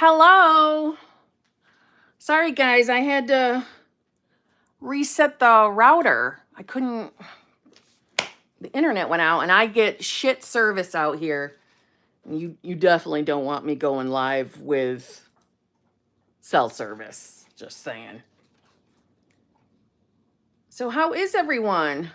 Hello. Sorry, guys. I had to reset the router. I couldn't. The internet went out, and I get shit service out here. You definitely don't want me going live with cell service. Just saying. So how is everyone?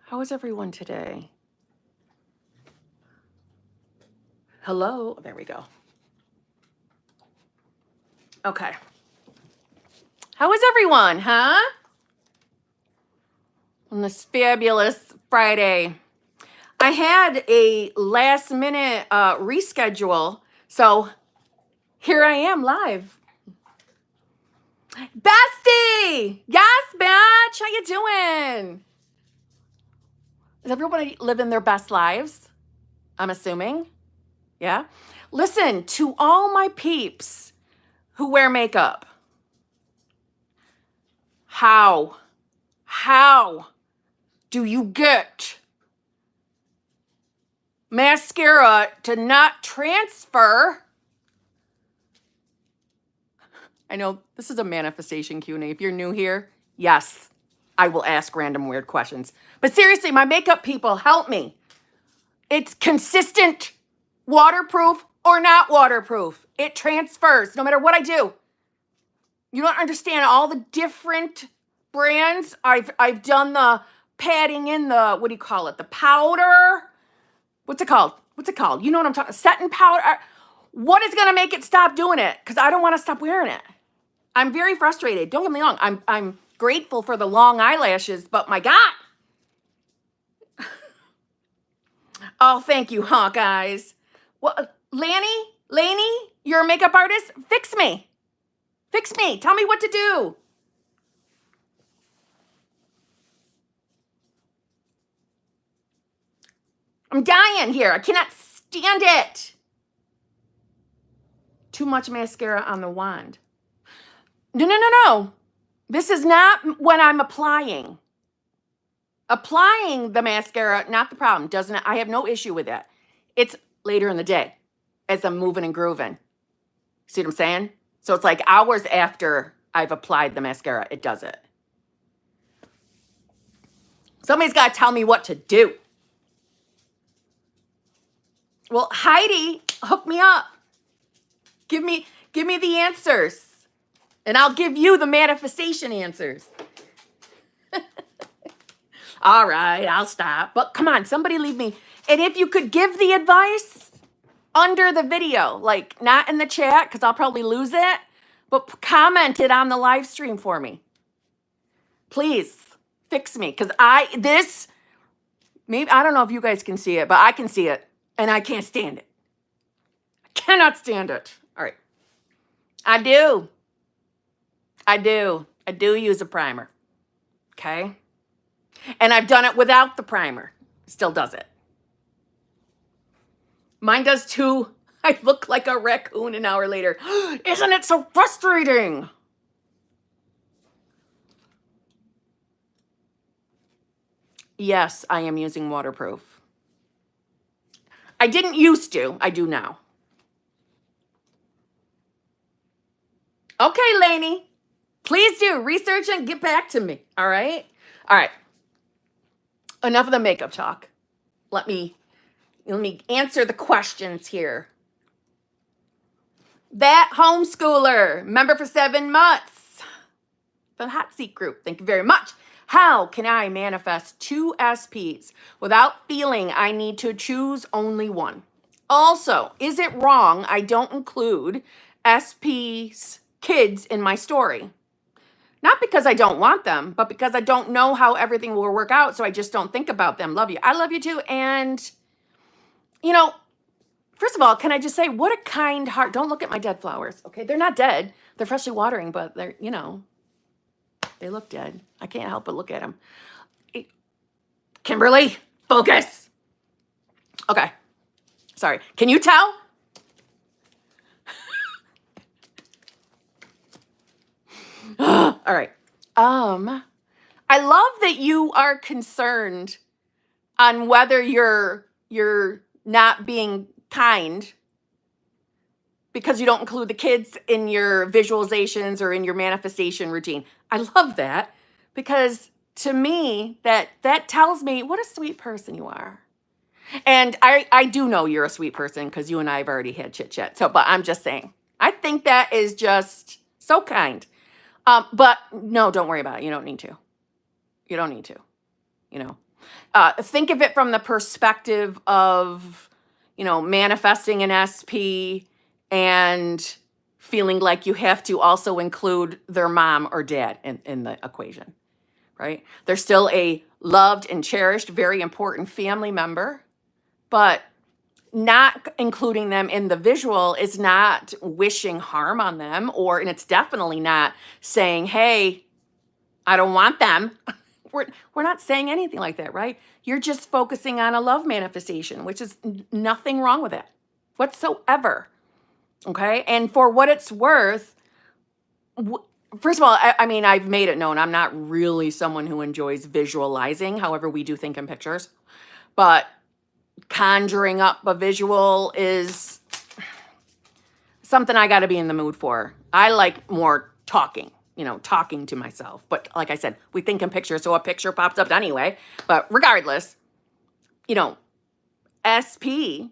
How is everyone today? Hello. There we go. Okay. How is everyone, huh? On this fabulous Friday. I had a last minute reschedule, so here I am live. Bestie! Yes, bitch! How you doing? Is everybody living their best lives? I'm assuming. Yeah? Listen, to all my peeps who wear makeup, how do you get mascara to not transfer? I know this is a manifestation Q&A. If you're new here, yes, I will ask random weird questions. But seriously, my makeup people, help me. It's consistent, waterproof or not waterproof. It transfers no matter what I do. You don't understand all the different brands. I've done the padding in the, what do you call it? The powder. What's it called? You know what I'm talking, setting powder. What is going to make it stop doing it? Because I don't want to stop wearing it. I'm very frustrated. Don't get me wrong. I'm grateful for the long eyelashes, but my God. Oh, thank you, huh, guys? Well, Laney, you're a makeup artist? Fix me. Tell me what to do. I'm dying here. I cannot stand it. Too much mascara on the wand. No. This is not when I'm applying. Applying the mascara, not the problem. I have no issue with that. It's later in the day as I'm moving and grooving. See what I'm saying? So it's like hours after I've applied the mascara, it does it. Somebody's got to tell me what to do. Well, Heidi, hook me up. Give me the answers. And I'll give you the manifestation answers. All right, I'll stop. But come on, somebody leave me. And if you could give the advice under the video, like not in the chat, because I'll probably lose it, but comment it on the live stream for me. Please fix me. Because maybe, I don't know if you guys can see it, but I can see it. And I can't stand it. I cannot stand it. All right. I do use a primer. Okay. And I've done it without the primer. Still does it. Mine does too. I look like a raccoon an hour later. Isn't it so frustrating? Yes, I am using waterproof. I didn't used to. I do now. Okay, Lainey. Please do research and get back to me. All right? All right. Enough of the makeup talk. Let me answer the questions here. That homeschooler, member for 7 months. The hot seat group. Thank you very much. How can I manifest 2 SPs without feeling I need to choose only one? Also, is it wrong I don't include SP's kids in my story? Not because I don't want them, but because I don't know how everything will work out, so I just don't think about them. Love you. I love you too. And, first of all, can I just say, what a kind heart. Don't look at my dead flowers, okay? They're not dead. They're freshly watering, but they're, they look dead. I can't help but look at them. Kimberly, focus. Okay. Sorry. Can you tell? All right. I love that you are concerned on whether you're not being kind because you don't include the kids in your visualizations or in your manifestation routine. I love that because to me that tells me what a sweet person you are. And I do know you're a sweet person because you and I have already had chit chat. So, but I'm just saying, I think that is just so kind. But no, don't worry about it. You don't need to. You don't need to. You know, think of it from the perspective of, manifesting an SP and feeling like you have to also include their mom or dad in the equation, right? They're still a loved and cherished, very important family member, but not including them in the visual is not wishing harm on them, and it's definitely not saying, hey, I don't want them. We're not saying anything like that, right? You're just focusing on a love manifestation, which is nothing wrong with it whatsoever. Okay. And for what it's worth, first of all, I mean, I've made it known I'm not really someone who enjoys visualizing. However, we do think in pictures, but conjuring up a visual is something I got to be in the mood for. I like more talking to myself. But like I said, we think in pictures, so a picture pops up anyway. But regardless, SP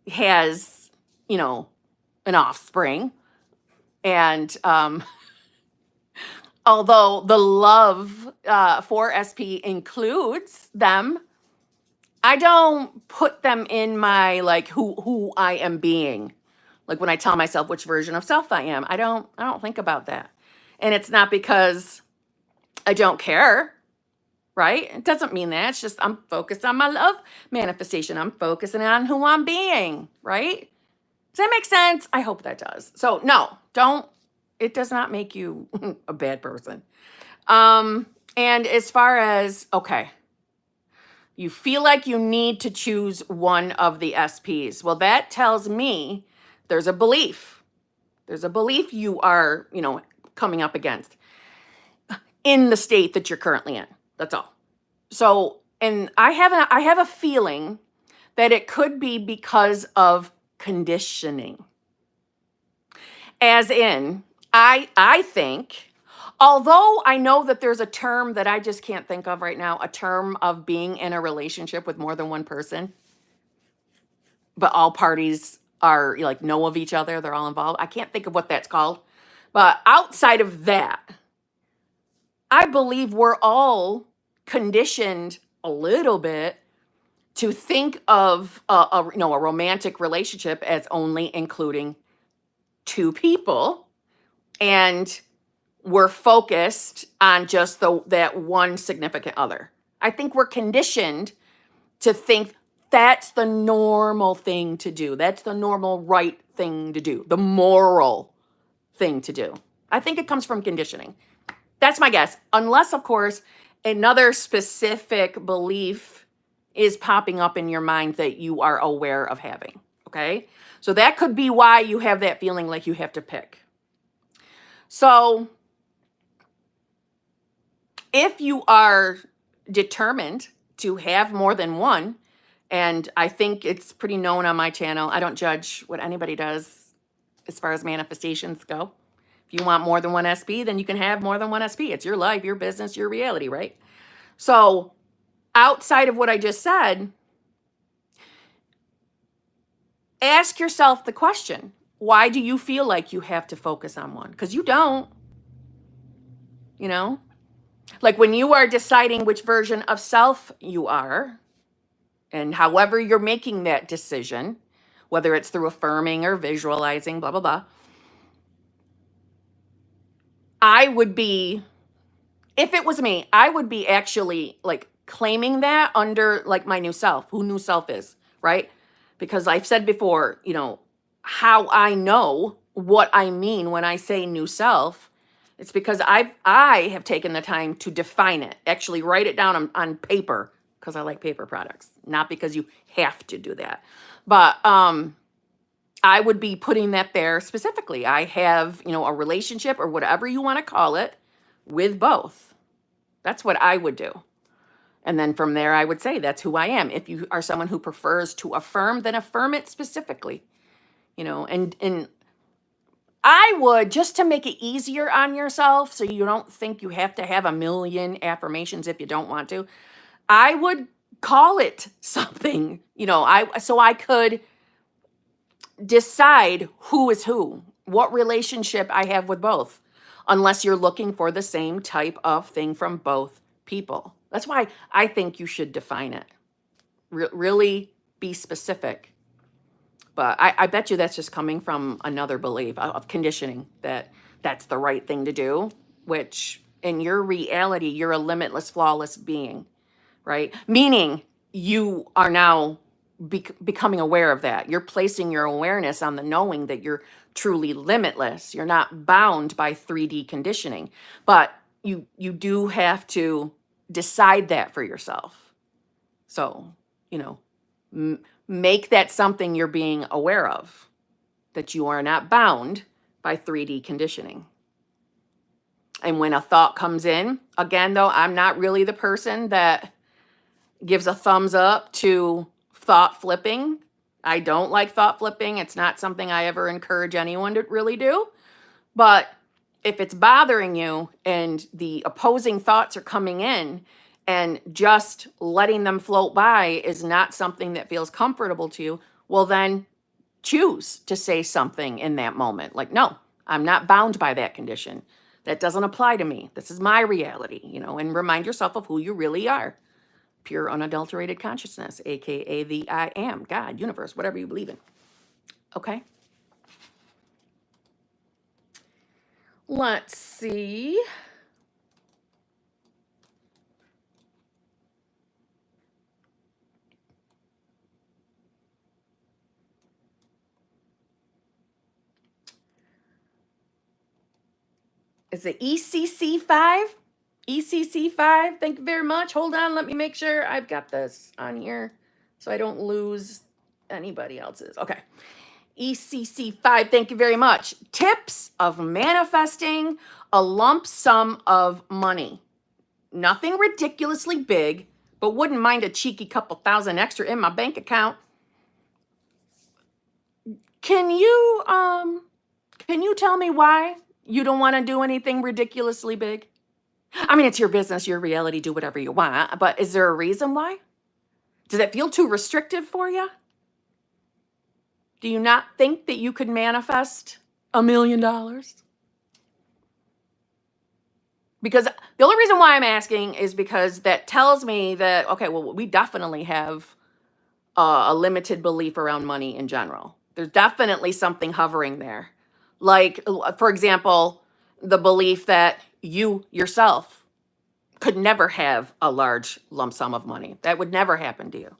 has, an offspring. And although the love for SP includes them, I don't put them in my who I am being. Like when I tell myself which version of self I am, I don't think about that. And it's not because I don't care, right? It doesn't mean that. It's just I'm focused on my love manifestation. I'm focusing on who I'm being, right? Does that make sense? I hope that does. So no, it does not make you a bad person. And as far as, okay, you feel like you need to choose one of the SPs. Well, that tells me there's a belief. There's a belief you are, coming up against in the state that you're currently in. That's all. So, and I have a feeling that it could be because of conditioning. As in, I think, although I know that there's a term that I just can't think of right now, a term of being in a relationship with more than one person, but all parties are know of each other, they're all involved. I can't think of what that's called. But outside of that, I believe we're all conditioned a little bit to think of a romantic relationship as only including two people, and we're focused on just that one significant other. I think we're conditioned to think that's the normal thing to do. That's the normal right thing to do, the moral thing to do. I think it comes from conditioning. That's my guess. Unless, of course, another specific belief is popping up in your mind that you are aware of having. Okay? So that could be why you have that feeling like you have to pick. So if you are determined to have more than one, and I think it's pretty known on my channel, I don't judge what anybody does as far as manifestations go. If you want more than one SP, then you can have more than one SP. It's your life, your business, your reality, right? So outside of what I just said, ask yourself the question, why do you feel like you have to focus on one? Because you don't, Like when you are deciding which version of self you are, and however you're making that decision, whether it's through affirming or visualizing, blah, blah, blah, I would be, if it was me, I would be actually claiming that under my new self, who new self is, right? Because I've said before, how I know what I mean when I say new self. It's because I have taken the time to define it, actually write it down on paper, because I like paper products, not because you have to do that. But I would be putting that there specifically. I have, a relationship or whatever you want to call it with both. That's what I would do. And then from there, I would say that's who I am. If you are someone who prefers to affirm, then affirm it specifically, and I would, just to make it easier on yourself, so you don't think you have to have a million affirmations if you don't want to, I would call it something, so I could decide who is who, what relationship I have with both, unless you're looking for the same type of thing from both people. That's why I think you should define it. Really be specific. But I bet you that's just coming from another belief of conditioning, that that's the right thing to do, which in your reality, you're a limitless, flawless being, right? Meaning you are now becoming aware of that. You're placing your awareness on the knowing that you're truly limitless. You're not bound by 3D conditioning, but you do have to decide that for yourself. So, make that something you're being aware of, that you are not bound by 3D conditioning. And when a thought comes in, again, though, I'm not really the person that gives a thumbs up to thought flipping. I don't like thought flipping. It's not something I ever encourage anyone to really do. But if it's bothering you and the opposing thoughts are coming in, and just letting them float by is not something that feels comfortable to you, well, then choose to say something in that moment. Like, no, I'm not bound by that condition. That doesn't apply to me. This is my reality, and remind yourself of who you really are. Pure, unadulterated consciousness, aka the I am, God, universe, whatever you believe in. Okay? Let's see. Is it ECC5? ECC5, thank you very much. Hold on, let me make sure I've got this on here so I don't lose anybody else's. Okay. ECC5, thank you very much. Tips of manifesting a lump sum of money. Nothing ridiculously big, but wouldn't mind a cheeky couple thousand extra in my bank account. Can you tell me why you don't want to do anything ridiculously big? I mean, it's your business, your reality, do whatever you want, but is there a reason why? Does it feel too restrictive for you? Do you not think that you could manifest $1 million? Because the only reason why I'm asking is because that tells me that, okay, well, we definitely have a limited belief around money in general. There's definitely something hovering there. Like, for example, the belief that you yourself could never have a large lump sum of money. That would never happen to you.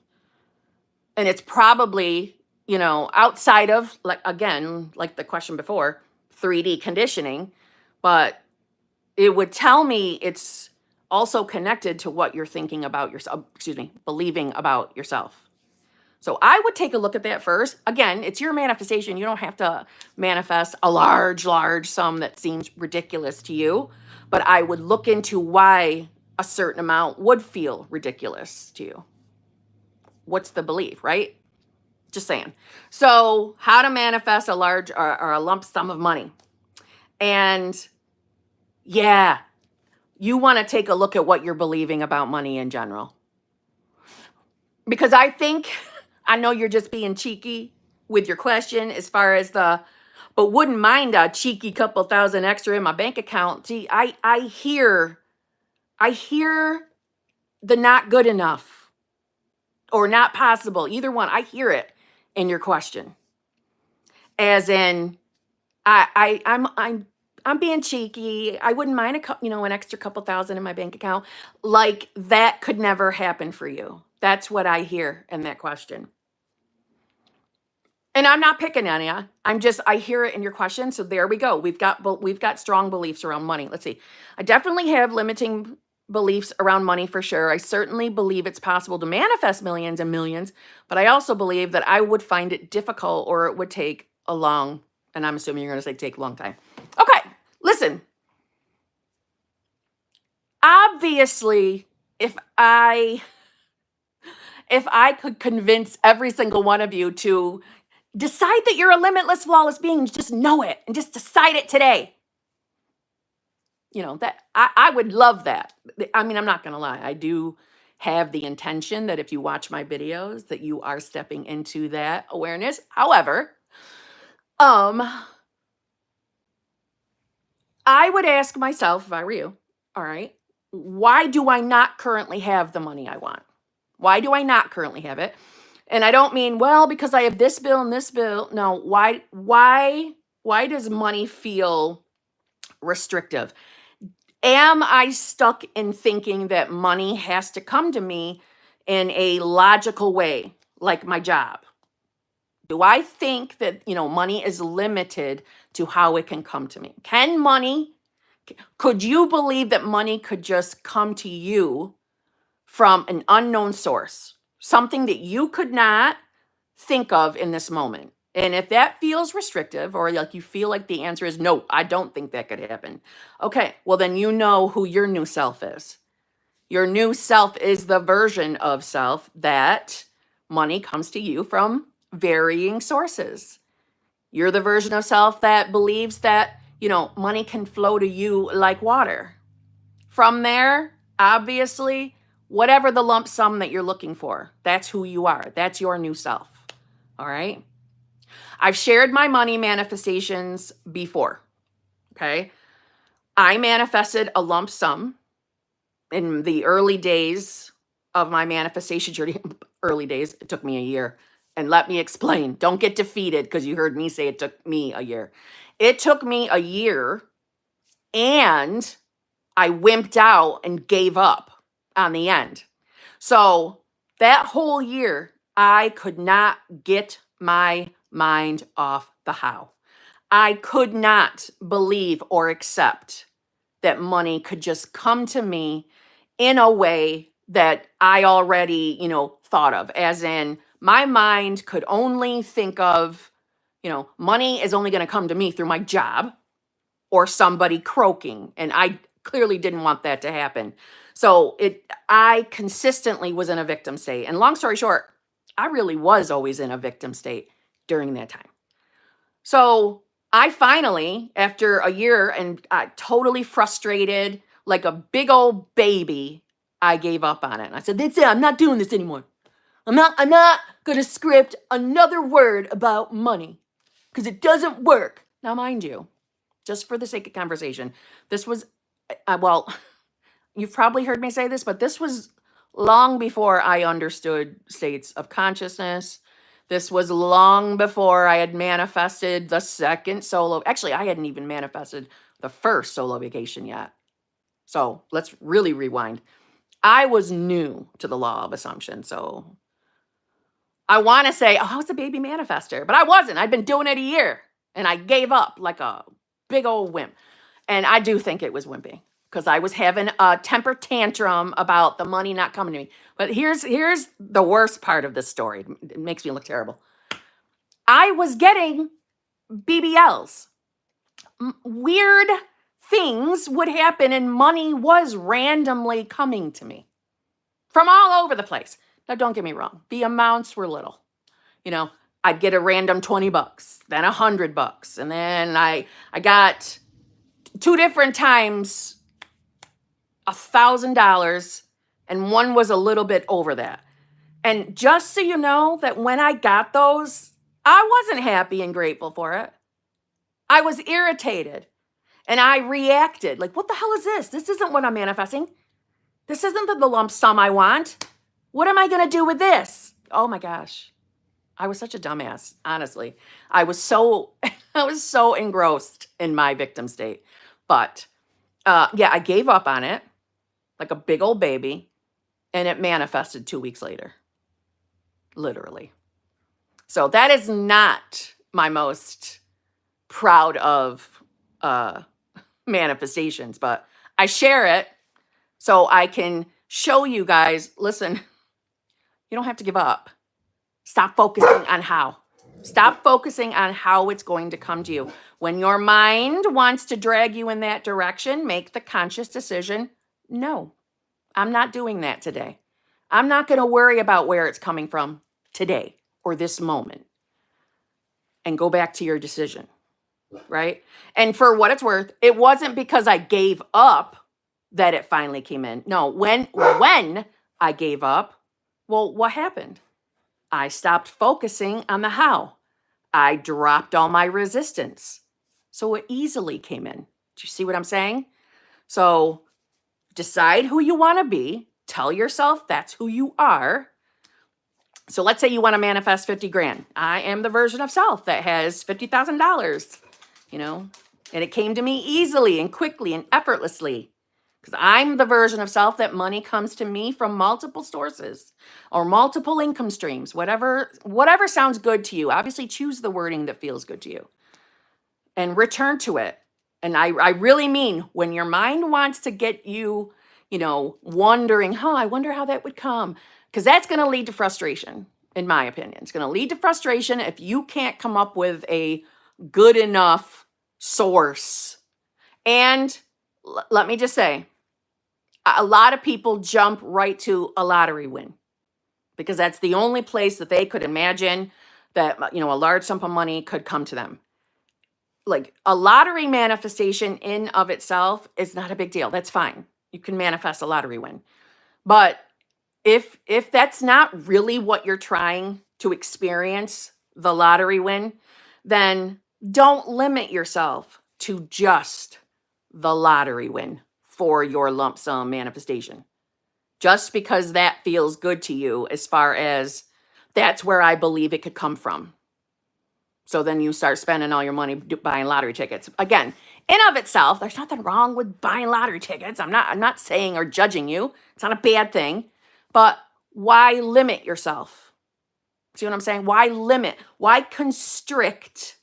And it's probably, outside of, like, again, like the question before, 3D conditioning, but it would tell me it's also connected to what you're thinking about yourself, believing about yourself. So I would take a look at that first. Again, it's your manifestation. You don't have to manifest a large sum that seems ridiculous to you, but I would look into why a certain amount would feel ridiculous to you. What's the belief, right? Just saying. So how to manifest a large or a lump sum of money. And yeah, you want to take a look at what you're believing about money in general. Because I know you're just being cheeky with your question as far as but wouldn't mind a cheeky couple thousand extra in my bank account. See, I hear the not good enough or not possible, either one. I hear it in your question. As in, I'm being cheeky. I wouldn't mind an extra couple thousand in my bank account. Like, that could never happen for you. That's what I hear in that question. And I'm not picking on you. I hear it in your question. So there we go. We've got strong beliefs around money. Let's see. I definitely have limiting beliefs around money for sure. I certainly believe it's possible to manifest millions and millions, but I also believe that I would find it difficult, or it would take a long, and I'm assuming you're going to say take a long time. Okay, listen. obviously, if I could convince every single one of you to decide that you're a limitless, flawless being, just know it and just decide it today. That I would love that. I mean, I'm not going to lie. I do have the intention that if you watch my videos that you are stepping into that awareness. However, I would ask myself if I were you, all right, why do I not currently have the money I want? Why do I not currently have it? And I don't mean, well, because I have this bill and this bill. No, why does money feel restrictive? Am I stuck in thinking that money has to come to me in a logical way, like my job? Do I think that, money is limited to how it can come to me? Could you believe that money could just come to you from an unknown source? Something that you could not think of in this moment. And if that feels restrictive, or like you feel like the answer is no, I don't think that could happen. Okay, well then you know who your new self is. Your new self is the version of self that money comes to you from varying sources. You're the version of self that believes that, money can flow to you like water. From there, obviously, whatever the lump sum that you're looking for, that's who you are. That's your new self. All right? I've shared my money manifestations before. Okay? I manifested a lump sum in the early days of my manifestation journey. Early days, it took me a year. And let me explain. Don't get defeated because you heard me say it took me a year. It took me a year, and I wimped out and gave up on the end. So that whole year, I could not get my mind off the how. I could not believe or accept that money could just come to me in a way that I already, thought of. As in, my mind could only think of, money is only going to come to me through my job or somebody croaking. And I clearly didn't want that to happen. So I consistently was in a victim state. And long story short, I really was always in a victim state during that time. So I finally, after a year and totally frustrated, like a big old baby, I gave up on it. And I said, that's it. I'm not doing this anymore. I'm not going to script another word about money because it doesn't work. Now, mind you, just for the sake of conversation, this was, well, you've probably heard me say this, but this was long before I understood states of consciousness. This was long before I had manifested the second solo. Actually, I hadn't even manifested the first solo vacation yet. So let's really rewind. I was new to the law of assumption. So I want to say, I was a baby manifester, but I wasn't. I'd been doing it a year and I gave up like a big old wimp. And I do think it was wimpy because I was having a temper tantrum about the money not coming to me. But here's the worst part of this story. It makes me look terrible. I was getting BBLs. Weird things would happen and money was randomly coming to me from all over the place. Now, don't get me wrong. The amounts were little. I'd get a random $20, then $100. And then I got 2 different times $1,000, and one was a little bit over that. And just so you know that when I got those, I wasn't happy and grateful for it. I was irritated and I reacted like, what the hell is this? This isn't what I'm manifesting. This isn't the lump sum I want. What am I going to do with this? Oh my gosh. I was such a dumbass, honestly. I was so engrossed in my victim state. But I gave up on it like a big old baby, and it manifested 2 weeks later, literally. So that is not my most proud of manifestations, but I share it so I can show you guys, listen, you don't have to give up. Stop focusing on how. Stop focusing on how it's going to come to you. When your mind wants to drag you in that direction, make the conscious decision, no. I'm not doing that today. I'm not going to worry about where it's coming from today or this moment, and go back to your decision, right? And for what it's worth, it wasn't because I gave up that it finally came in. No, when I gave up, well, what happened? I stopped focusing on the how. I dropped all my resistance. So it easily came in. Do you see what I'm saying? So decide who you want to be. Tell yourself that's who you are. So let's say you want to manifest 50 grand. I am the version of self that has $50,000, and it came to me easily and quickly and effortlessly, because I'm the version of self that money comes to me from multiple sources or multiple income streams, whatever sounds good to you. Obviously, choose the wording that feels good to you and return to it. And I really mean, when your mind wants to get you, wondering, I wonder how that would come, because that's going to lead to frustration, in my opinion. It's going to lead to frustration if you can't come up with a good enough source. And let me just say, a lot of people jump right to a lottery win, because that's the only place that they could imagine that, a large sum of money could come to them. Like, a lottery manifestation in of itself is not a big deal. That's fine. You can manifest a lottery win. But if that's not really what you're trying to experience, the lottery win, then don't limit yourself to just the lottery win for your lump sum manifestation. Just because that feels good to you, as far as that's where I believe it could come from. So then you start spending all your money buying lottery tickets. Again, in of itself, there's nothing wrong with buying lottery tickets. I'm not saying or judging you. It's not a bad thing. But why limit yourself? See what I'm saying? Why limit? Why constrict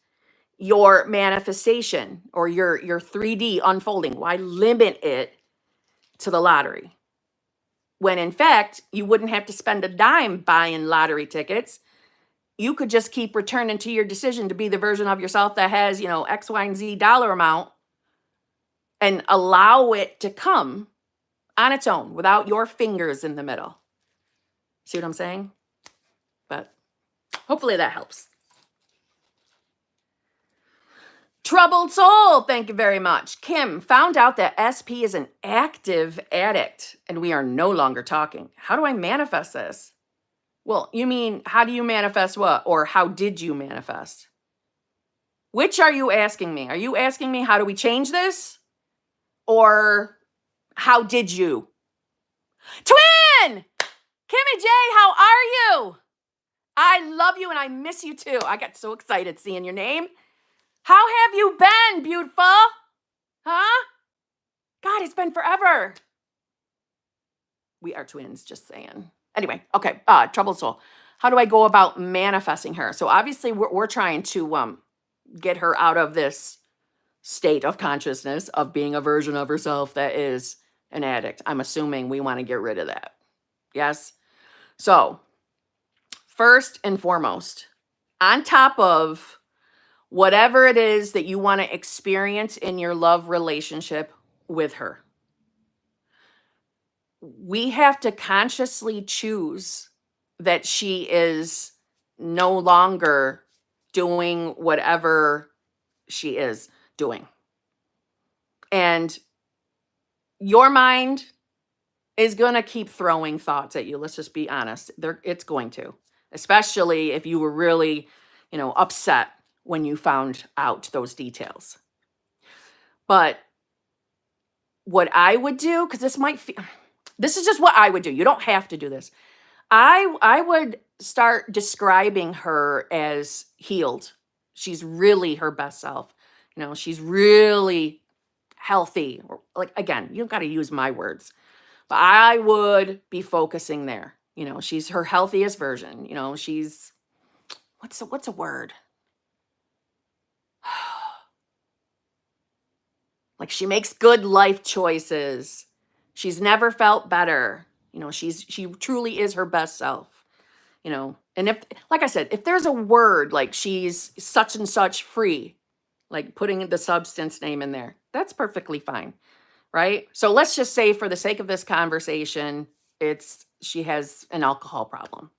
your manifestation or your 3D unfolding? Why limit it to the lottery? When in fact, you wouldn't have to spend a dime buying lottery tickets. You could just keep returning to your decision to be the version of yourself that has, X, Y, and Z dollar amount, and allow it to come on its own without your fingers in the middle. See what I'm saying? But hopefully that helps. Troubled soul, thank you very much. Kim, found out that SP is an active addict and we are no longer talking. How do I manifest this? Well, you mean, how do you manifest what? Or how did you manifest? Which are you asking me? Are you asking me, how do we change this? Or how did you? Twin! Kimmy J, how are you? I love you and I miss you too. I got so excited seeing your name. How have you been, beautiful? Huh? God, it's been forever. We are twins, just saying. Anyway, okay, troubled soul. How do I go about manifesting her? So obviously we're trying to get her out of this state of consciousness of being a version of herself that is an addict. I'm assuming we want to get rid of that. Yes? So first and foremost, on top of whatever it is that you want to experience in your love relationship with her, we have to consciously choose that she is no longer doing whatever she is doing. And your mind is going to keep throwing thoughts at you. Let's just be honest. It's going to, especially if you were really, upset when you found out those details. But what I would do, because this is just what I would do. You don't have to do this. I would start describing her as healed. She's really her best self. She's really healthy. Like, again, you don't got to use my words, but I would be focusing there. She's her healthiest version. She's, what's a word? Like, she makes good life choices. She's never felt better. She truly is her best self. And if, like I said, if there's a word like she's such and such free, like putting the substance name in there, that's perfectly fine, right? So let's just say, for the sake of this conversation, she has an alcohol problem.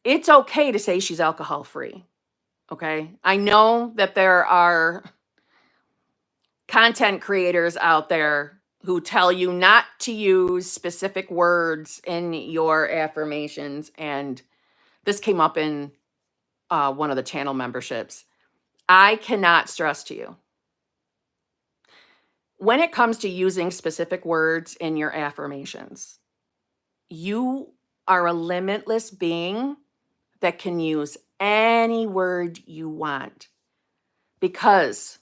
It's okay to say she's alcohol free. Okay. I know that there are content creators out there who tell you not to use specific words in your affirmations. And this came up in one of the channel memberships. I cannot stress to you, when it comes to using specific words in your affirmations, you are a limitless being that can use any word you want, because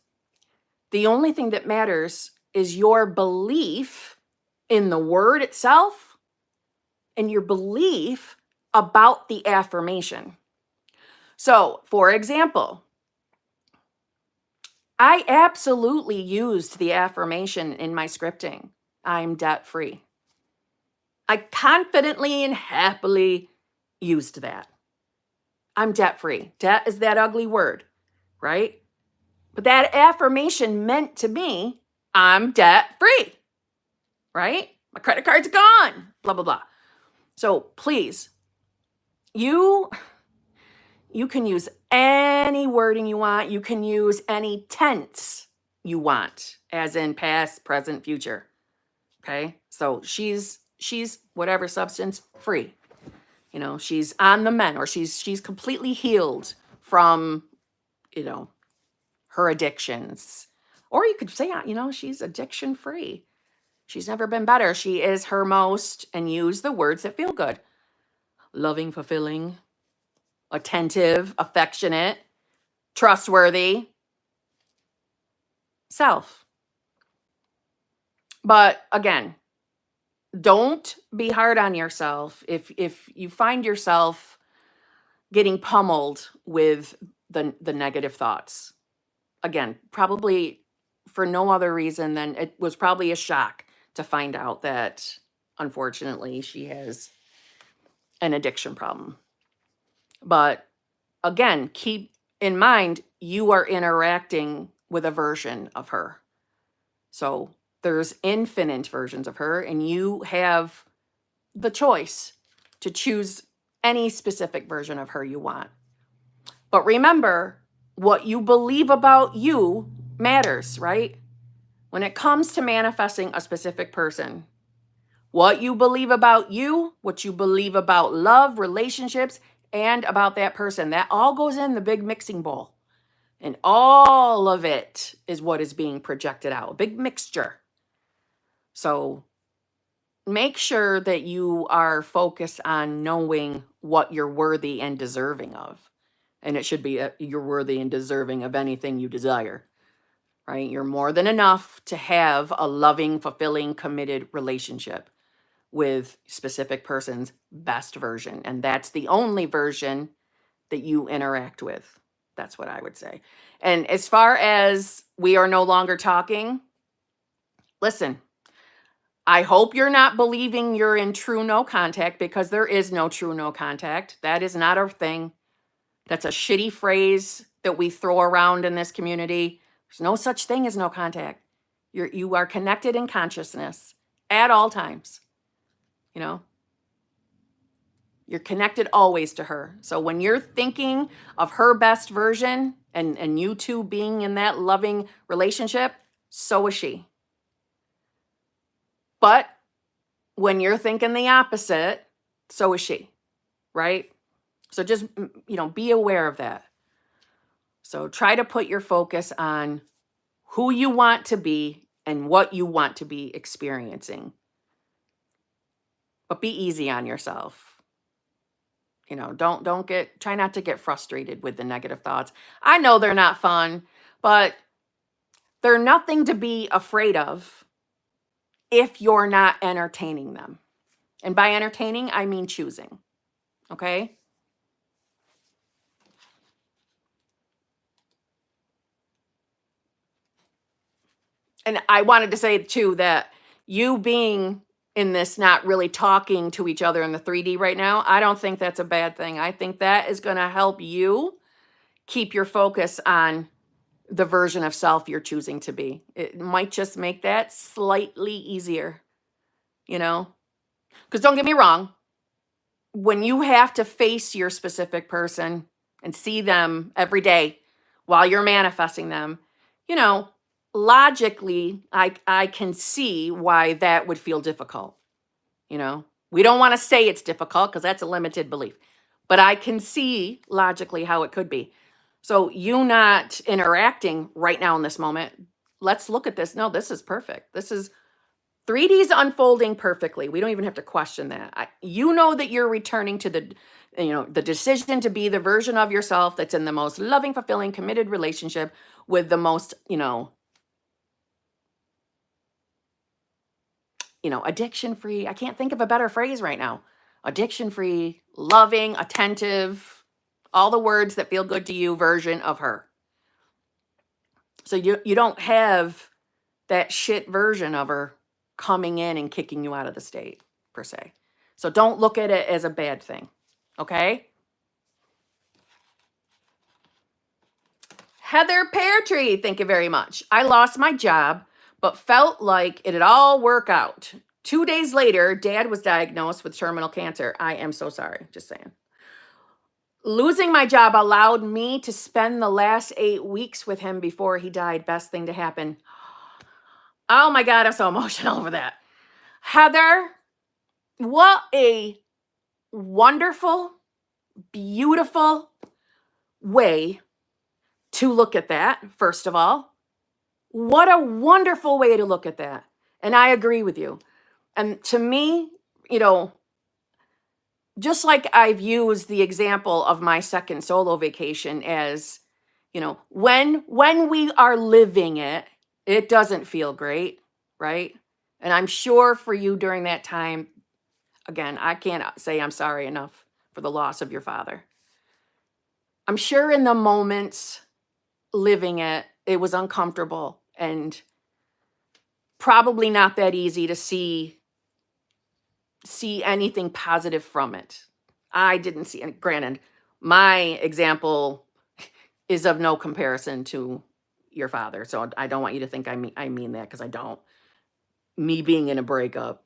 the only thing that matters is your belief in the word itself and your belief about the affirmation. So, for example, I absolutely used the affirmation in my scripting. I'm debt free. I confidently and happily used that. I'm debt free. Debt is that ugly word, right? But that affirmation meant to me, I'm debt free, right? My credit card's gone, blah, blah, blah. So please, you can use any wording you want. You can use any tense you want, as in past, present, future. Okay? So she's whatever substance free. You know, she's on the mend, or she's completely healed from, you know, her addictions. Or you could say, you know, she's addiction free. She's never been better. She is her most, and use the words that feel good. Loving, fulfilling, attentive, affectionate, trustworthy, self. But again, don't be hard on yourself if you find yourself getting pummeled with the negative thoughts. Again, probably for no other reason than it was probably a shock to find out that, unfortunately, she has an addiction problem. But again, keep in mind, you are interacting with a version of her. So there's infinite versions of her, and you have the choice to choose any specific version of her you want. But remember, what you believe about you matters, right? When it comes to manifesting a specific person, what you believe about you, what you believe about love, relationships, and about that person, that all goes in the big mixing bowl. And all of it is what is being projected out, a big mixture. So make sure that you are focused on knowing what you're worthy and deserving of. And it should be you're worthy and deserving of anything you desire, right? You're more than enough to have a loving, fulfilling, committed relationship with specific person's best version. And that's the only version that you interact with. That's what I would say. And as far as we are no longer talking, listen, I hope you're not believing you're in true no contact, because there is no true no contact. That is not a thing. That's a shitty phrase that we throw around in this community. There's no such thing as no contact. You are connected in consciousness at all times. You know, you're connected always to her. So when you're thinking of her best version, and you two being in that loving relationship, so is she. But when you're thinking the opposite, so is she, right? So just, be aware of that. So try to put your focus on who you want to be and what you want to be experiencing. But be easy on yourself. Try not to get frustrated with the negative thoughts. I know they're not fun, but they're nothing to be afraid of if you're not entertaining them. And by entertaining, I mean choosing. Okay? And I wanted to say too that you being in this, not really talking to each other in the 3D right now, I don't think that's a bad thing. I think that is going to help you keep your focus on the version of self you're choosing to be. It might just make that slightly easier, you know? Because don't get me wrong, when you have to face your specific person and see them every day while you're manifesting them, you know, logically, I can see why that would feel difficult. You know, we don't want to say it's difficult because that's a limited belief, but I can see logically how it could be. So, you not interacting right now in this moment, let's look at this. No, this is perfect. This is 3D's unfolding perfectly. We don't even have to question that. You know that you're returning to the, the decision to be the version of yourself that's in the most loving, fulfilling, committed relationship with the most, addiction free. I can't think of a better phrase right now. Addiction free, loving, attentive, all the words that feel good to you version of her. So you don't have that shit version of her coming in and kicking you out of the state, per se. So don't look at it as a bad thing. Okay? Heather Peartree, thank you very much. I lost my job, but felt like it'd all work out. 2 days later, Dad was diagnosed with terminal cancer. I am so sorry, just saying. Losing my job allowed me to spend the last 8 weeks with him before he died. Best thing to happen. Oh my God, I'm so emotional over that. Heather, what a wonderful, beautiful way to look at that, first of all. What a wonderful way to look at that. And I agree with you. And to me, just like I've used the example of my second solo vacation as, when we are living it, it doesn't feel great, right? And I'm sure for you during that time, again, I can't say I'm sorry enough for the loss of your father. I'm sure in the moments living it, it was uncomfortable and probably not that easy to see anything positive from it. I didn't see it. Granted, my example is of no comparison to your father. So I don't want you to think I mean that, because I don't. Me being in a breakup,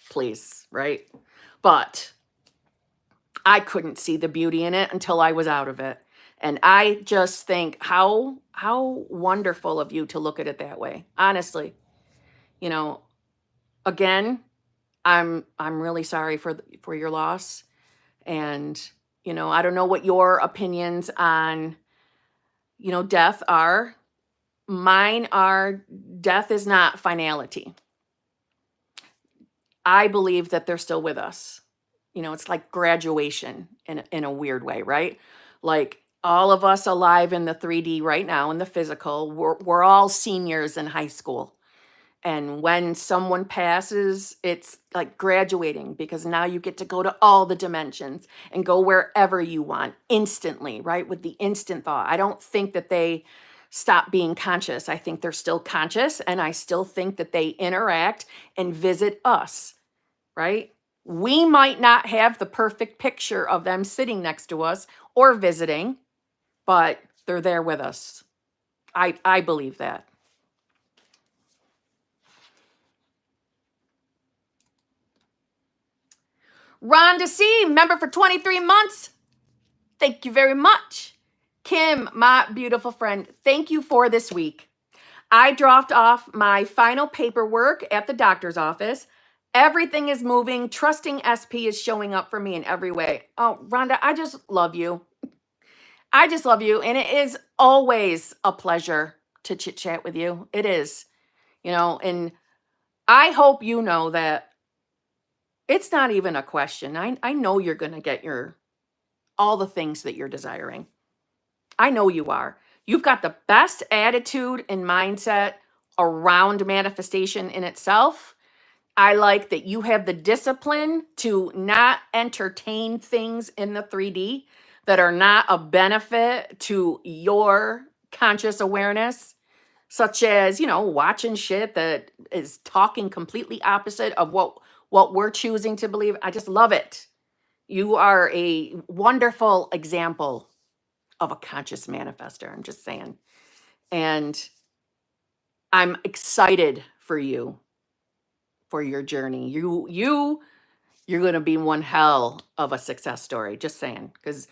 please, right? But I couldn't see the beauty in it until I was out of it. And I just think how wonderful of you to look at it that way. Honestly, again, I'm really sorry for your loss. And, I don't know what your opinions on, death are. Mine are, death is not finality. I believe that they're still with us. It's like graduation in a weird way, right? Like all of us alive in the 3D right now, in the physical, we're all seniors in high school. And when someone passes, it's like graduating, because now you get to go to all the dimensions and go wherever you want instantly, right? With the instant thought. I don't think that they stop being conscious. I think they're still conscious, and I still think that they interact and visit us, right? We might not have the perfect picture of them sitting next to us or visiting, but they're there with us. I believe that. Rhonda C., member for 23 months. Thank you very much. Kim, my beautiful friend, thank you for this week. I dropped off my final paperwork at the doctor's office. Everything is moving. Trusting SP is showing up for me in every way. Oh, Rhonda, I just love you. I just love you. And it is always a pleasure to chit chat with you. It is, and I hope you know that it's not even a question. I know you're going to get all the things that you're desiring. I know you are. You've got the best attitude and mindset around manifestation in itself. I like that you have the discipline to not entertain things in the 3D that are not a benefit to your conscious awareness, such as, watching shit that is talking completely opposite of what we're choosing to believe. I just love it. You are a wonderful example of a conscious manifester. I'm just saying. And I'm excited for you, for your journey. You're going to be one hell of a success story. Just saying. Because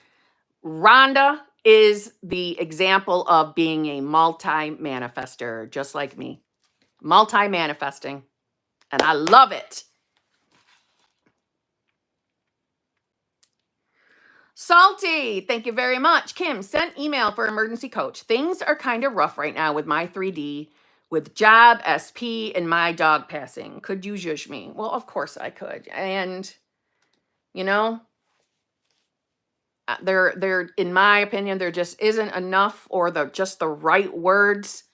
Rhonda is the example of being a multi-manifester, just like me. Multi-manifesting. And I love it. Salty, thank you very much. Kim, sent email for emergency coach. Things are kind of rough right now with my 3D, with job, SP, and my dog passing. Could you judge me? Well, of course I could. And, you know, there, in my opinion, there just isn't enough or just the right words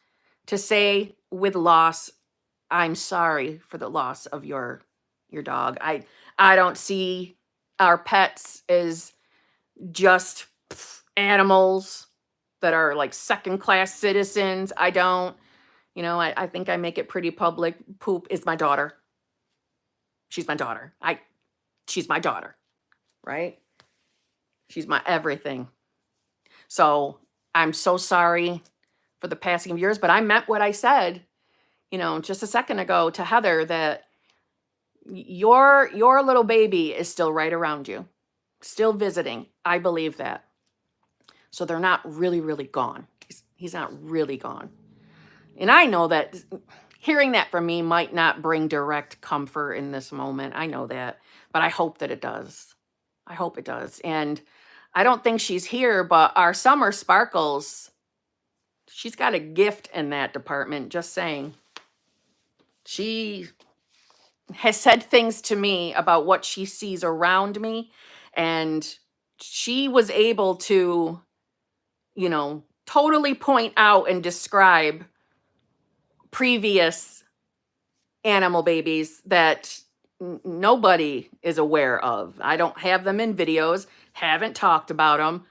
to say with loss. I'm sorry for the loss of your dog. I don't see our pets as just animals that are like second class citizens. I don't, I think I make it pretty public. Poop is my daughter. She's my daughter. She's my daughter, right? She's my everything. So I'm so sorry for the passing of yours, but I meant what I said, just a second ago to Heather, that your little baby is still right around you, still visiting. I believe that. So they're not really, really gone. He's not really gone. And I know that hearing that from me might not bring direct comfort in this moment. I know that, but I hope that it does. I hope it does. And I don't think she's here, but our Summer Sparkles, she's got a gift in that department, just saying. She has said things to me about what she sees around me, and she was able to, totally point out and describe previous animal babies that nobody is aware of. I don't have them in videos, haven't talked about them.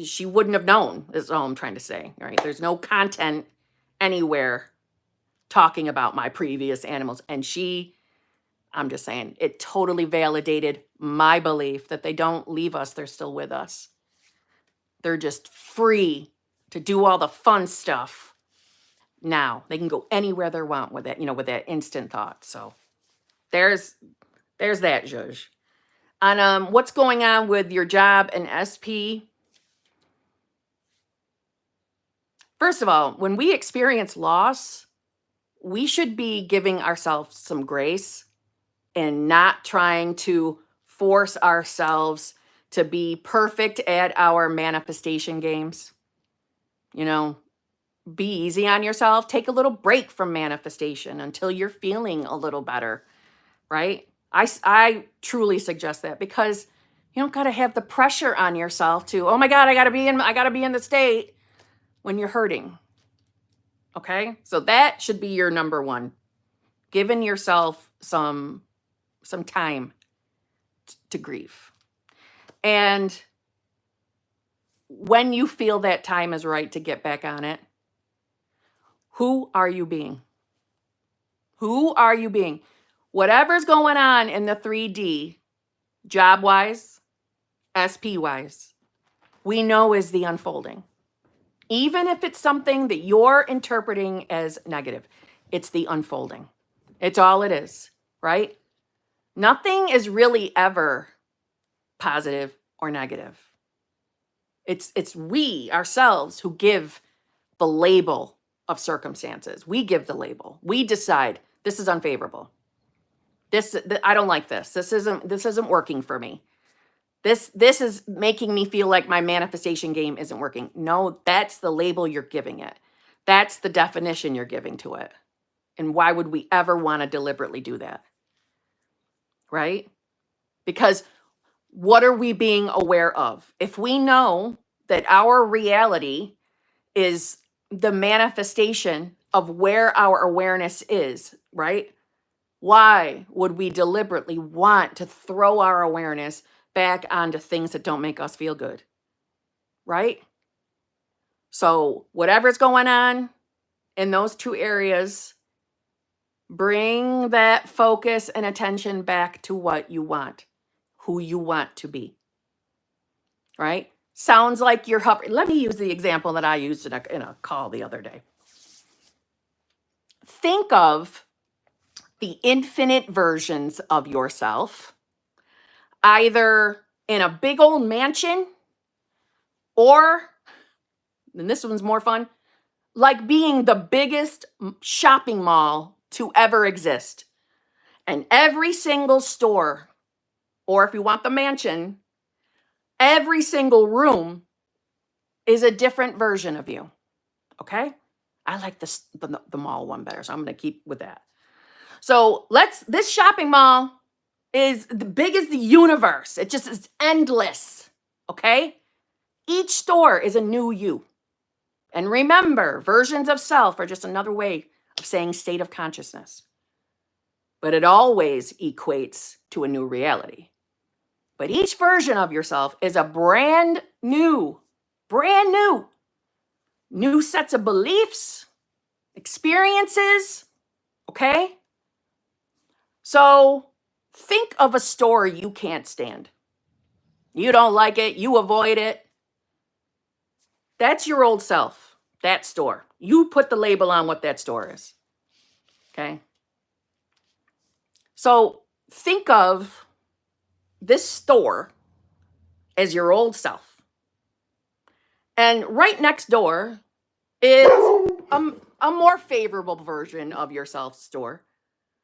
She wouldn't have known, is all I'm trying to say, right? There's no content anywhere talking about my previous animals. And I'm just saying, it totally validated my belief that they don't leave us, they're still with us. They're just free to do all the fun stuff now. They can go anywhere they want with it, with that instant thought. So there's that, Zhuzh. On what's going on with your job and SP. First of all, when we experience loss, we should be giving ourselves some grace and not trying to force ourselves to be perfect at our manifestation games. Be easy on yourself. Take a little break from manifestation until you're feeling a little better, right? I truly suggest that, because you don't got to have the pressure on yourself to, oh my God, I got to be in the state when you're hurting. Okay? So that should be your number one. Giving yourself some time to grieve. And when you feel that time is right to get back on it, who are you being? Who are you being? Whatever's going on in the 3D, job-wise, SP-wise, we know is the unfolding. Even if it's something that you're interpreting as negative, it's the unfolding. It's all it is, right? Nothing is really ever positive or negative. It's we ourselves who give the label of circumstances. We give the label. We decide this is unfavorable. I don't like this. This isn't working for me. This is making me feel like my manifestation game isn't working. No, that's the label you're giving it. That's the definition you're giving to it. And why would we ever want to deliberately do that? Right? Because what are we being aware of? If we know that our reality is the manifestation of where our awareness is, right? Why would we deliberately want to throw our awareness back onto things that don't make us feel good? Right? So whatever's going on in those two areas, bring that focus and attention back to what you want, who you want to be. Right? sounds like you're hovering. Let me use the example that I used in a call the other day. Think of the infinite versions of yourself, either in a big old mansion or, and this one's more fun, like being the biggest shopping mall to ever exist. And every single store, or if you want the mansion, every single room is a different version of you. Okay? I like the mall one better, so I'm going to keep with that. So this shopping mall is the big as the universe. It just is endless. Okay? Each store is a new you. And remember, versions of self are just another way of saying state of consciousness. But it always equates to a new reality. But each version of yourself is a brand new sets of beliefs, experiences, okay? So think of a store you can't stand. You don't like it, you avoid it. That's your old self, that store. You put the label on what that store is, okay? So think of this store as your old self. And right next door is a more favorable version of yourself store.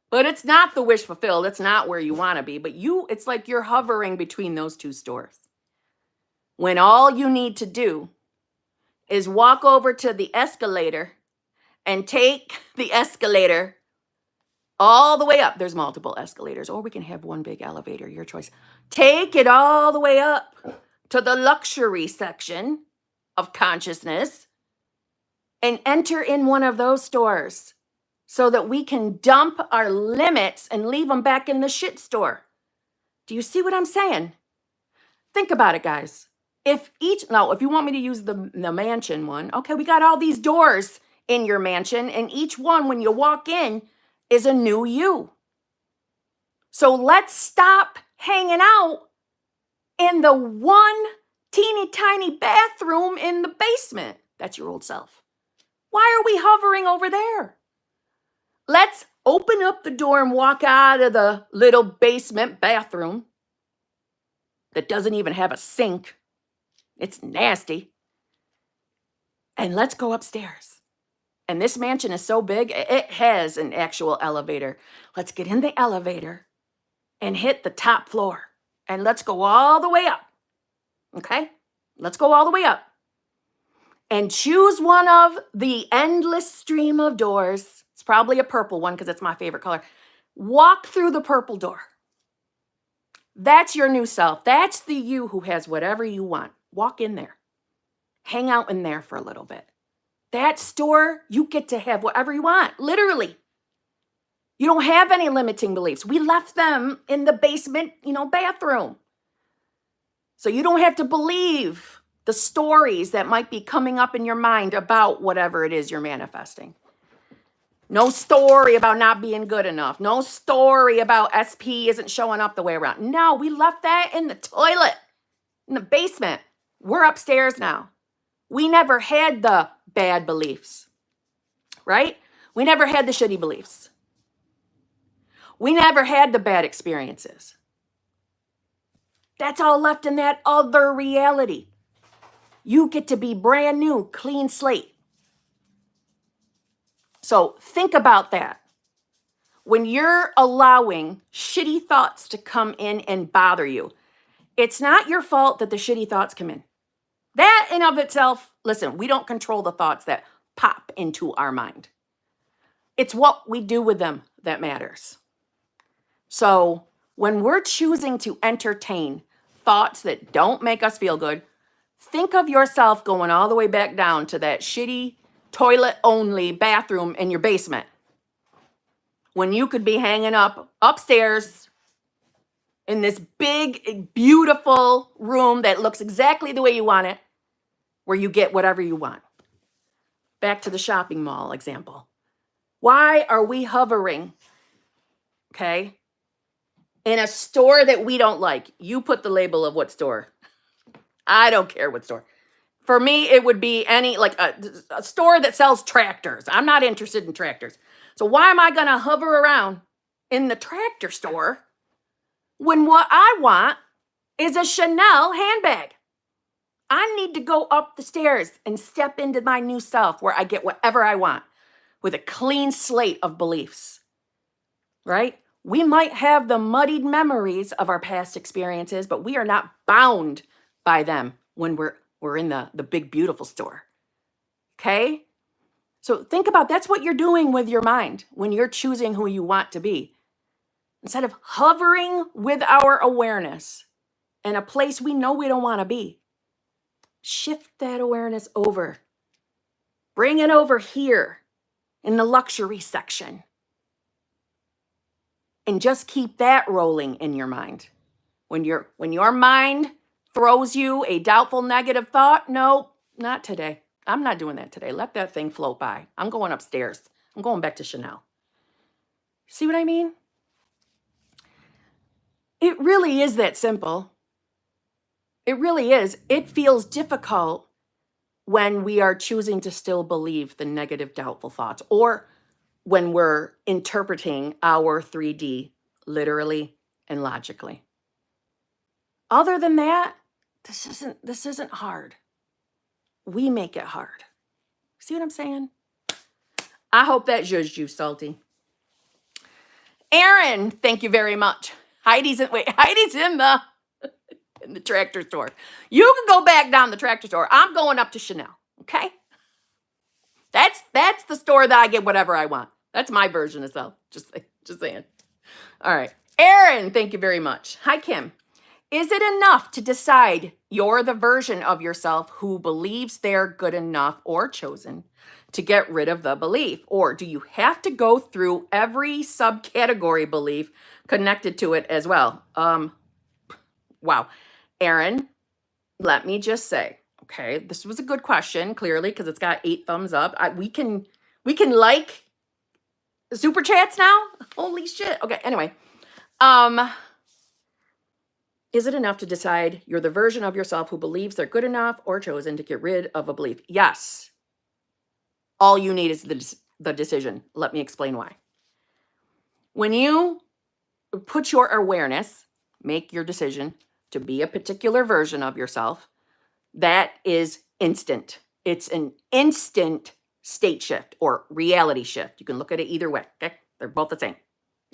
But it's not the wish fulfilled. It's not where you want to be. But it's like you're hovering between those two stores. When all you need to do is walk over to the escalator and take the escalator all the way up. There's multiple escalators, or we can have one big elevator, your choice. Take it all the way up to the luxury section of consciousness and enter in one of those stores so that we can dump our limits and leave them back in the shit store. Do you see what I'm saying? Think about it, guys. If you want me to use the mansion one, okay, we got all these doors in your mansion, and each one, when you walk in, is a new you. So let's stop hanging out in the one teeny tiny bathroom in the basement. That's your old self. Why are we hovering over there? Let's open up the door and walk out of the little basement bathroom that doesn't even have a sink. It's nasty. And let's go upstairs. And this mansion is so big, it has an actual elevator. Let's get in the elevator and hit the top floor. And let's go all the way up. Okay? Let's go all the way up. And choose one of the endless stream of doors. It's probably a purple one because it's my favorite color. Walk through the purple door. That's your new self. That's the you who has whatever you want. Walk in there. Hang out in there for a little bit. That store, you get to have whatever you want, literally. You don't have any limiting beliefs. We left them in the basement, bathroom. So you don't have to believe the stories that might be coming up in your mind about whatever it is you're manifesting. No story about not being good enough. No story about SP isn't showing up the way around. No, we left that in the toilet, in the basement. We're upstairs now. We never had the bad beliefs, right? We never had the shitty beliefs. We never had the bad experiences. That's all left in that other reality. You get to be brand new, clean slate. So think about that. When you're allowing shitty thoughts to come in and bother you, it's not your fault that the shitty thoughts come in. That in of itself, listen, we don't control the thoughts that pop into our mind. It's what we do with them that matters. So when we're choosing to entertain thoughts that don't make us feel good, think of yourself going all the way back down to that shitty toilet-only bathroom in your basement when you could be hanging up upstairs in this big, beautiful room that looks exactly the way you want it, where you get whatever you want. Back to the shopping mall example. Why are we hovering, okay, in a store that we don't like? You put the label of what store. I don't care what store. For me, it would be any, like a store that sells tractors. I'm not interested in tractors. So why am I going to hover around in the tractor store when what I want is a Chanel handbag? I need to go up the stairs and step into my new self where I get whatever I want with a clean slate of beliefs, right? We might have the muddied memories of our past experiences, but we are not bound by them when we're in the big, beautiful store, okay? So think about, that's what you're doing with your mind when you're choosing who you want to be. Instead of hovering with our awareness in a place we know we don't want to be, shift that awareness over. Bring it over here in the luxury section. And just keep that rolling in your mind. When your mind throws you a doubtful negative thought, no, not today. I'm not doing that today. Let that thing float by. I'm going upstairs. I'm going back to Chanel. See what I mean? It really is that simple. It really is. It feels difficult when we are choosing to still believe the negative, doubtful thoughts, or when we're interpreting our 3D literally and logically. Other than that, this isn't hard. We make it hard. See what I'm saying? I hope that judged you, Salty. Aaron, thank you very much. Heidi's in the tractor store. You can go back down the tractor store. I'm going up to Chanel, okay? That's the store that I get whatever I want. That's my version of self. Just saying. All right. Aaron, thank you very much. Hi, Kim. Is it enough to decide you're the version of yourself who believes they're good enough or chosen to get rid of the belief? Or do you have to go through every subcategory belief connected to it as well? Wow. Aaron, let me just say, okay, this was a good question, clearly, because it's got 8 thumbs up. We can like super chats now? Holy shit. Okay, anyway. Is it enough to decide you're the version of yourself who believes they're good enough or chosen to get rid of a belief? Yes. All you need is the decision. Let me explain why. When you put your awareness, make your decision to be a particular version of yourself, that is instant. It's an instant state shift or reality shift. You can look at it either way, okay? They're both the same,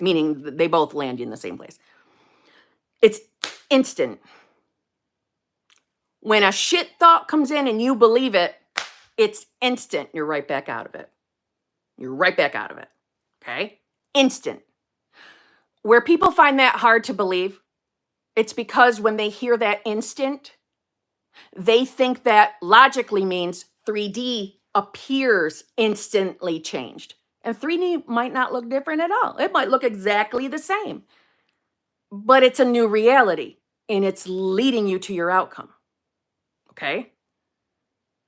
meaning they both land in the same place. It's instant. When a shit thought comes in and you believe it, it's instant. You're right back out of it. You're right back out of it. Okay? Instant. Where people find that hard to believe, it's because when they hear that instant, they think that logically means 3D appears instantly changed. And 3D might not look different at all. It might look exactly the same. But it's a new reality, and it's leading you to your outcome. Okay?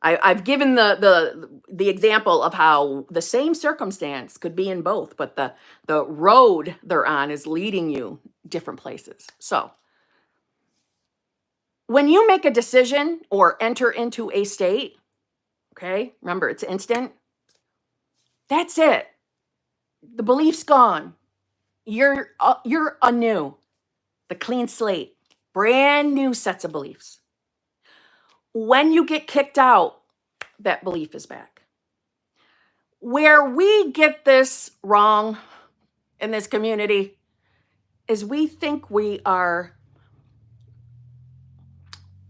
I've given the example of how the same circumstance could be in both, but the road they're on is leading you different places. So when you make a decision or enter into a state, okay, remember it's instant. That's it. The belief's gone. You're anew. The clean slate, brand new sets of beliefs. When you get kicked out, that belief is back. Where we get this wrong in this community is we think we are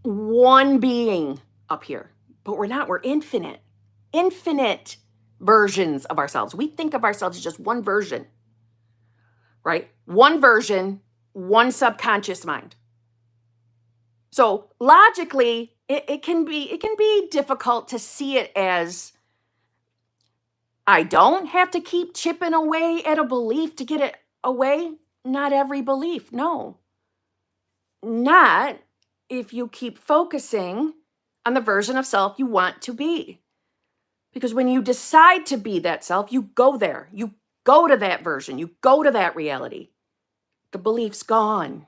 one being up here, but we're not. We're infinite versions of ourselves. We think of ourselves as just one version, right? One version, one subconscious mind. So logically, it can be difficult to see it as, I don't have to keep chipping away at a belief to get it away. Not every belief, no. Not if you keep focusing on the version of self you want to be. Because when you decide to be that self, you go there. You go to that version. You go to that reality. The belief's gone.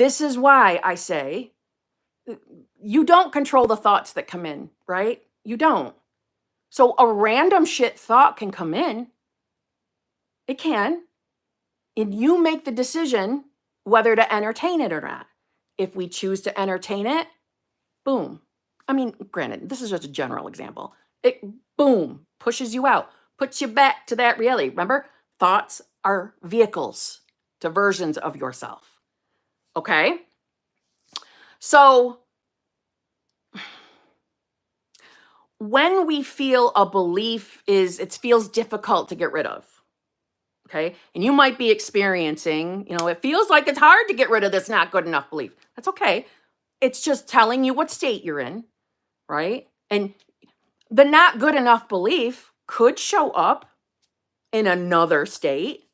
This is why I say you don't control the thoughts that come in, right? You don't. So a random shit thought can come in. It can. And you make the decision whether to entertain it or not. If we choose to entertain it, boom. I mean, granted, this is just a general example. It, boom, pushes you out, puts you back to that reality. Remember, thoughts are vehicles to versions of yourself. Okay? So when we feel a belief it feels difficult to get rid of. Okay? And you might be experiencing, it feels like it's hard to get rid of this not good enough belief. That's okay. It's just telling you what state you're in, right? And the not good enough belief could show up in another state,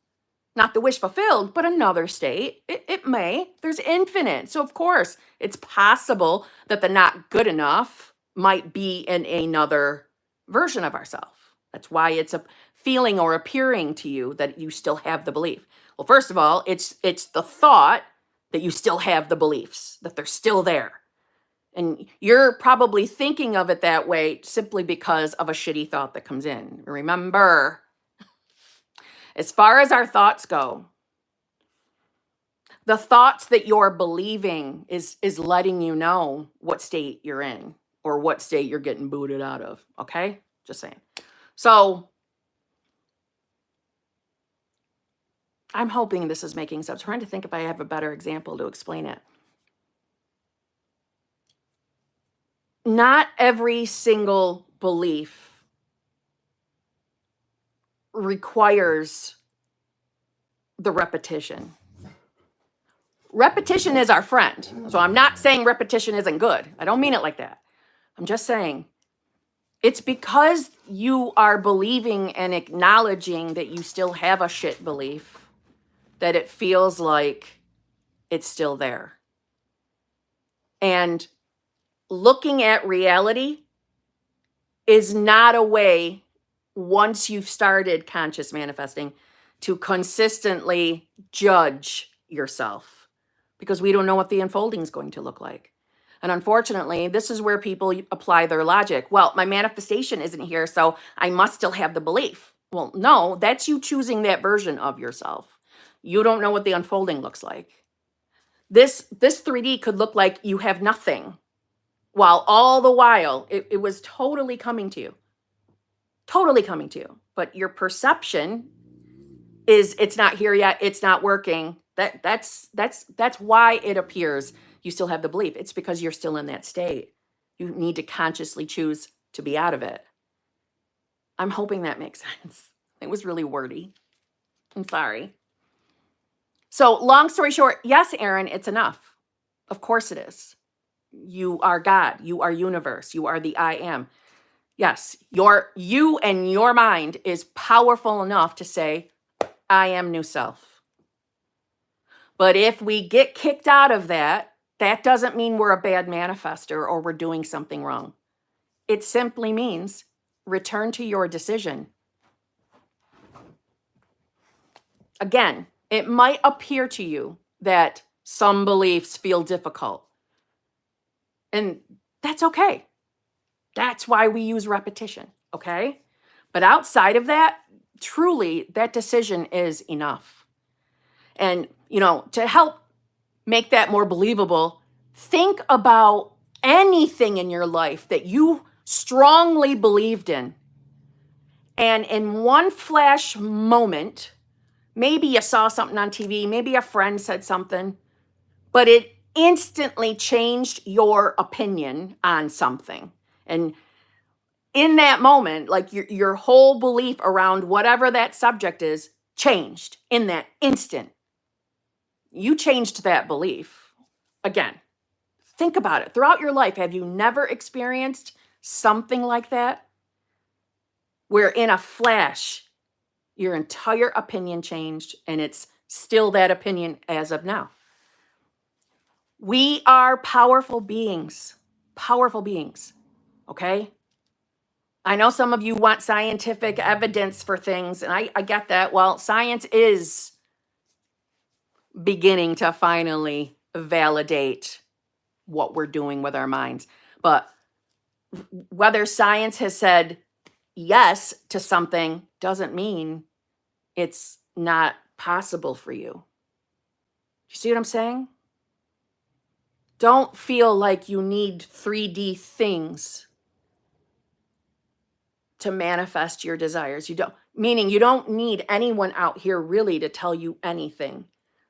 not the wish fulfilled, but another state. It may. There's infinite. So, of course, it's possible that the not good enough might be in another version of ourselves. That's why it's a feeling or appearing to you that you still have the belief. Well, first of all, it's the thought that you still have the beliefs, that they're still there. And you're probably thinking of it that way simply because of a shitty thought that comes in. Remember, as far as our thoughts go, the thoughts that you're believing is letting you know what state you're in or what state you're getting booted out of. Okay? Just saying. So I'm hoping this is making sense. I'm trying to think if I have a better example to explain it. Not every single belief requires the repetition. Repetition is our friend. So I'm not saying repetition isn't good. I don't mean it like that. I'm just saying it's because you are believing and acknowledging that you still have a shit belief that it feels like it's still there. And looking at reality is not a way, once you've started conscious manifesting, to consistently judge yourself, because we don't know what the unfolding is going to look like. And unfortunately, this is where people apply their logic. Well, my manifestation isn't here, so I must still have the belief. Well, no, that's you choosing that version of yourself. You don't know what the unfolding looks like. This 3D could look like you have nothing, while all the while it was totally coming to you. Totally coming to you. But your perception is it's not here yet, it's not working. That's why it appears you still have the belief. It's because you're still in that state. You need to consciously choose to be out of it. I'm hoping that makes sense. It was really wordy. I'm sorry. So long story short, yes, Aaron, it's enough. Of course it is. You are God. You are universe. You are the I am. Yes, you and your mind is powerful enough to say, I am new self. But if we get kicked out of that, that doesn't mean we're a bad manifester or we're doing something wrong. It simply means return to your decision. Again, it might appear to you that some beliefs feel difficult. And that's okay. That's why we use repetition, okay? But outside of that, truly, that decision is enough. And, to help make that more believable, think about anything in your life that you strongly believed in. And in one flash moment, maybe you saw something on TV, maybe a friend said something, but it instantly changed your opinion on something. And in that moment, like your whole belief around whatever that subject is changed in that instant. You changed that belief. Again, think about it. Throughout your life, have you never experienced something like that? Where in a flash, your entire opinion changed and it's still that opinion as of now. We are powerful beings, okay? I know some of you want scientific evidence for things, and I get that. Well, science is beginning to finally validate what we're doing with our minds. But whether science has said yes to something doesn't mean it's not possible for you. You see what I'm saying? Don't feel like you need 3D things to manifest your desires. You don't, meaning you don't need anyone out here really to tell you anything.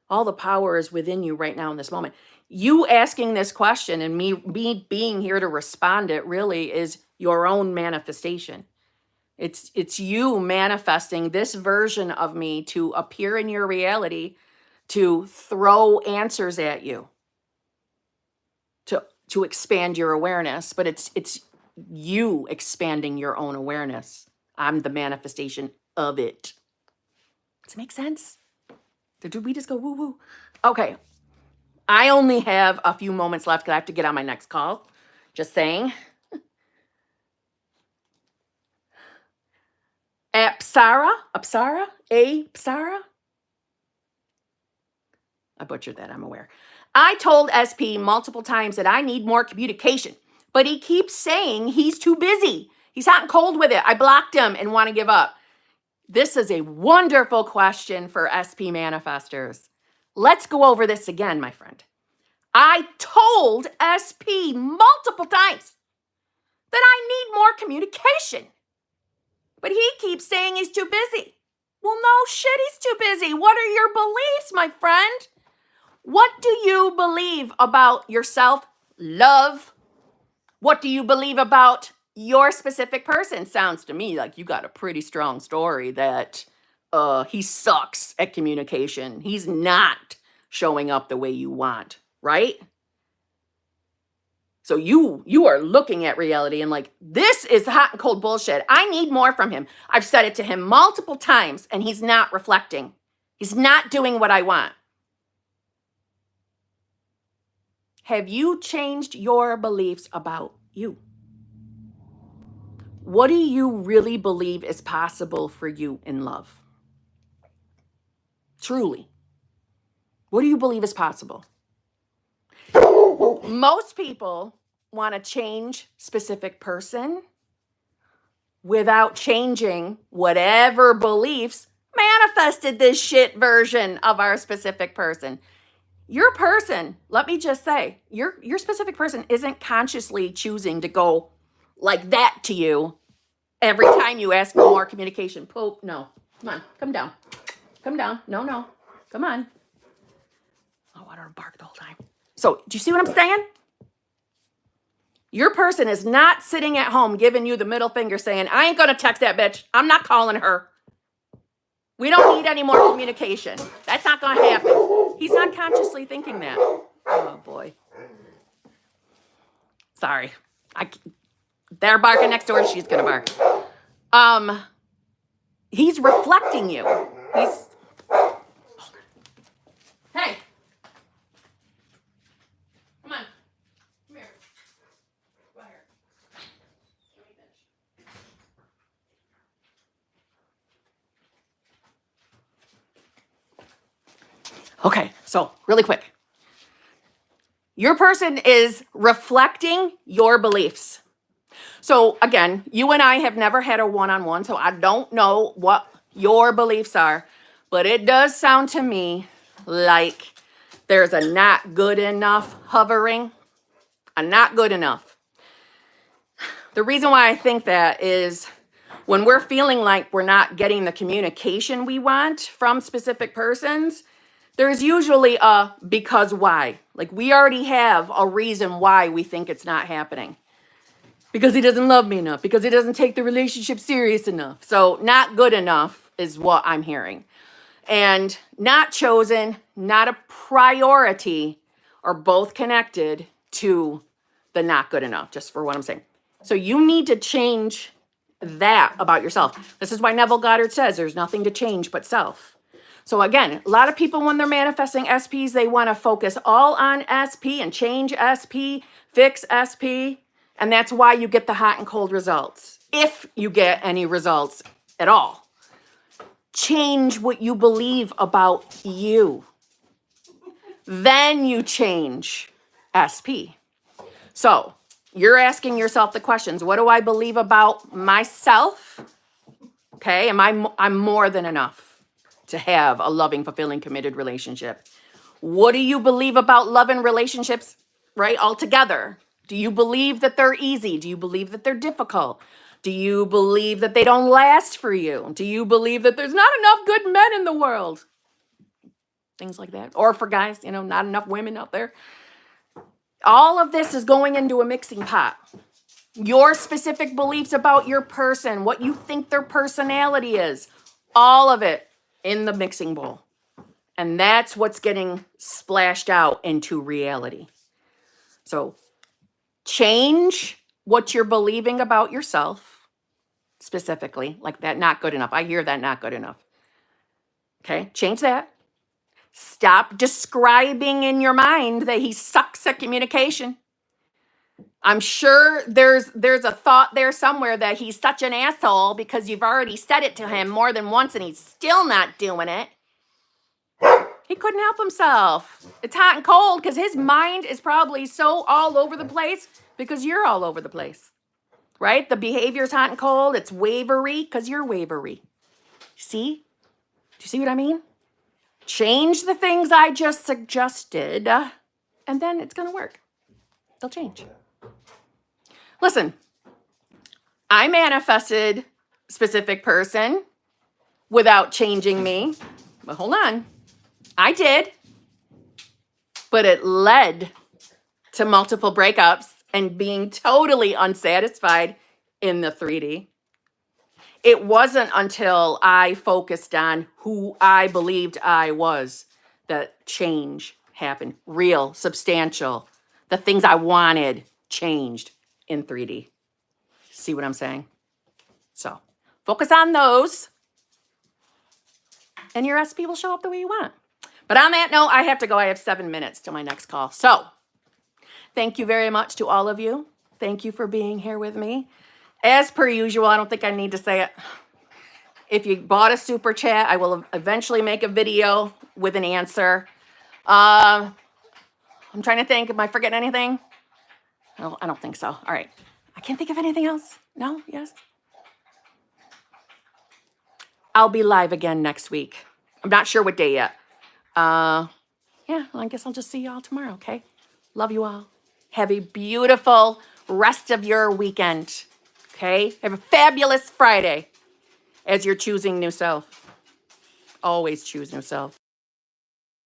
All the power is within you right now in this moment. You asking this question and me being here to respond it really is your own manifestation. It's you manifesting this version of me to appear in your reality, to throw answers at you, to expand your awareness. But it's you expanding your own awareness. I'm the manifestation of it. Does it make sense? Did we just go woo woo? Okay. I only have a few moments left because I have to get on my next call. Just saying. Apsara? I butchered that, I'm aware. I told SP multiple times that I need more communication, but he keeps saying he's too busy. He's hot and cold with it. I blocked him and want to give up. This is a wonderful question for SP manifestors. Let's go over this again, my friend. I told SP multiple times that I need more communication, but he keeps saying he's too busy. Well, no shit, he's too busy. What are your beliefs, my friend? What do you believe about yourself, love? What do you believe about your specific person? Sounds to me like you got a pretty strong story that he sucks at communication. He's not showing up the way you want, right? So you are looking at reality and like, this is hot and cold bullshit. I need more from him. I've said it to him multiple times and he's not reflecting. He's not doing what I want. Have you changed your beliefs about you? What do you really believe is possible for you in love? Truly. What do you believe is possible? Most people want to change specific person without changing whatever beliefs manifested this shit version of our specific person. Your person, let me just say, your specific person isn't consciously choosing to go like that to you every time you ask for more communication. Poop, no. Come on, come down. Come down. No. Come on. Oh, I don't bark the whole time. So, do you see what I'm saying? Your person is not sitting at home giving you the middle finger saying, I ain't going to text that bitch. I'm not calling her. We don't need any more communication. That's not going to happen. He's not consciously thinking that. Oh, boy. Sorry. They're barking next door. She's going to bark. He's reflecting you. Hey. Come on. Come here. Go here. Let me finish. Okay, so really quick. Your person is reflecting your beliefs. So again, you and I have never had a one-on-one, so I don't know what your beliefs are, but it does sound to me like there's a not good enough hovering, a not good enough. The reason why I think that is when we're feeling like we're not getting the communication we want from specific persons, there's usually a because why. Like we already have a reason why we think it's not happening. Because he doesn't love me enough. Because he doesn't take the relationship serious enough. So not good enough is what I'm hearing. And not chosen, not a priority are both connected to the not good enough, just for what I'm saying. So you need to change that about yourself. This is why Neville Goddard says there's nothing to change but self. So again, a lot of people when they're manifesting SPs, they want to focus all on SP and change SP, fix SP. And that's why you get the hot and cold results. If you get any results at all. Change what you believe about you. Then you change SP. So you're asking yourself the questions. What do I believe about myself? Okay, I'm more than enough to have a loving, fulfilling, committed relationship. What do you believe about love and relationships, right, altogether? Do you believe that they're easy? Do you believe that they're difficult? Do you believe that they don't last for you? Do you believe that there's not enough good men in the world? Things like that. Or for guys, not enough women out there. All of this is going into a mixing pot. Your specific beliefs about your person, what you think their personality is, all of it in the mixing bowl. And that's what's getting splashed out into reality. So change what you're believing about yourself, specifically, like that not good enough. I hear that not good enough. Okay, change that. Stop describing in your mind that he sucks at communication. I'm sure there's a thought there somewhere that he's such an asshole because you've already said it to him more than once and he's still not doing it. He couldn't help himself. It's hot and cold because his mind is probably so all over the place because you're all over the place, right? The behavior's hot and cold. It's wavery because you're wavery. See? Do you see what I mean? Change the things I just suggested, and then it's going to work. They'll change. Listen, I manifested specific person without changing me. But hold on. I did. But it led to multiple breakups and being totally unsatisfied in the 3D. It wasn't until I focused on who I believed I was that change happened. Real, substantial. The things I wanted changed in 3D. See what I'm saying? So focus on those and your SP will show up the way you want. But on that note, I have to go. I have 7 minutes till my next call. So thank you very much to all of you. Thank you for being here with me. As per usual, I don't think I need to say it. If you bought a super chat, I will eventually make a video with an answer. I'm trying to think. Am I forgetting anything? No, I don't think so. All right. I can't think of anything else. No? Yes? I'll be live again next week. I'm not sure what day yet. Yeah, well, I guess I'll just see you all tomorrow, okay? Love you all. Have a beautiful rest of your weekend, okay? Have a fabulous Friday as you're choosing new self. Always choose new self.